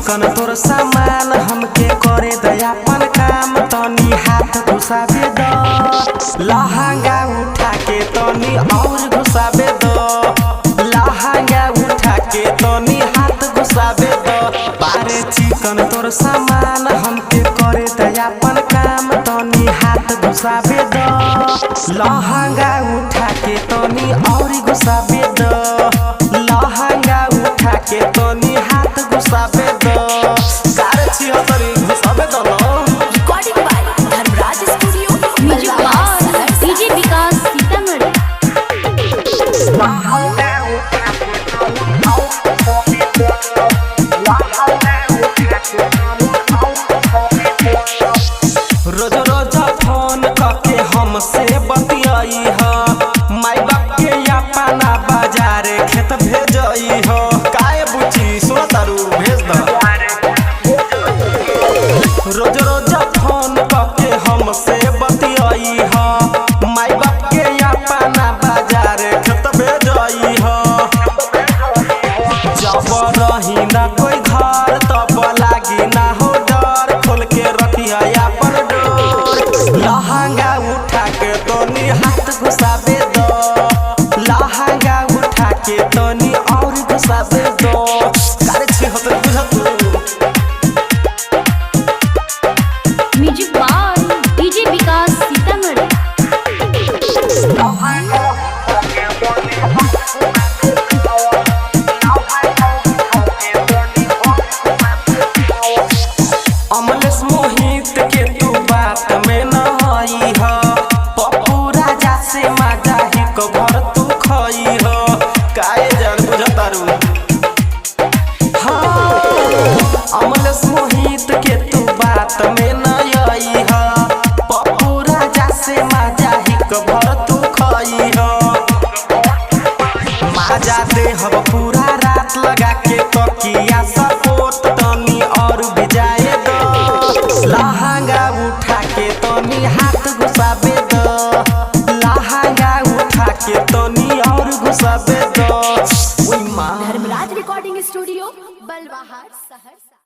चिकन तोर सामान हमके करे दयापन काम तनी हाथ घुसावे दो लहंगा उठा के तनी और घुसावे दो लहंगा उठा के तनी हाथ घुसावे दो बारे चिकन तोर सामान हमके करे दयापन काम तनी हाथ घुसावे दो लहंगा उठा के तनी और घुसावे दो लहंगा उठा के तनी हाथ घुसावे दो कार छियो तरी घुसावे दो recording by Dharmraj studio music by DJ Vikas Sitamarhi रोज रोज फोन करके हमसे बतियाई हो माई बाप के अपना बाजार खेत भेजई हो काहे बुची सुन तारू भेज दो रोज रोज फोन करके हमसे बतियाई हो माई बाप के अपना बाजार खेत भेजई हो जब रही ना कोई घर तब लागी ना हो डर खोल के रखिया अपन डोर लहंगा उठा के तनी हाथ घुसावे दो लहंगा उठा के तनी और घुसावे दो करे छी होत बुझत music by DJ Vikas Sitamarhi Amlesh मोहित के तू बात में न हई हो पप्पू राजा से माजा ही कभर तू खई हो काहे जान बुझतारू हाँ अमलेश मोहित के तू बात में न हई हो पप्पू राजा से माजा ही कभर तू खई हो माजा दे हम पूरा रात लगा के तकिया सपोर्ट तनी और भिजाए दो लहंगा उठा के तनी हाथ घुसावे दो लहंगा उठा के तनी और घुसावे दो ओई मां धर्मराज रिकॉर्डिंग स्टूडियो बलवाहर सहरसा।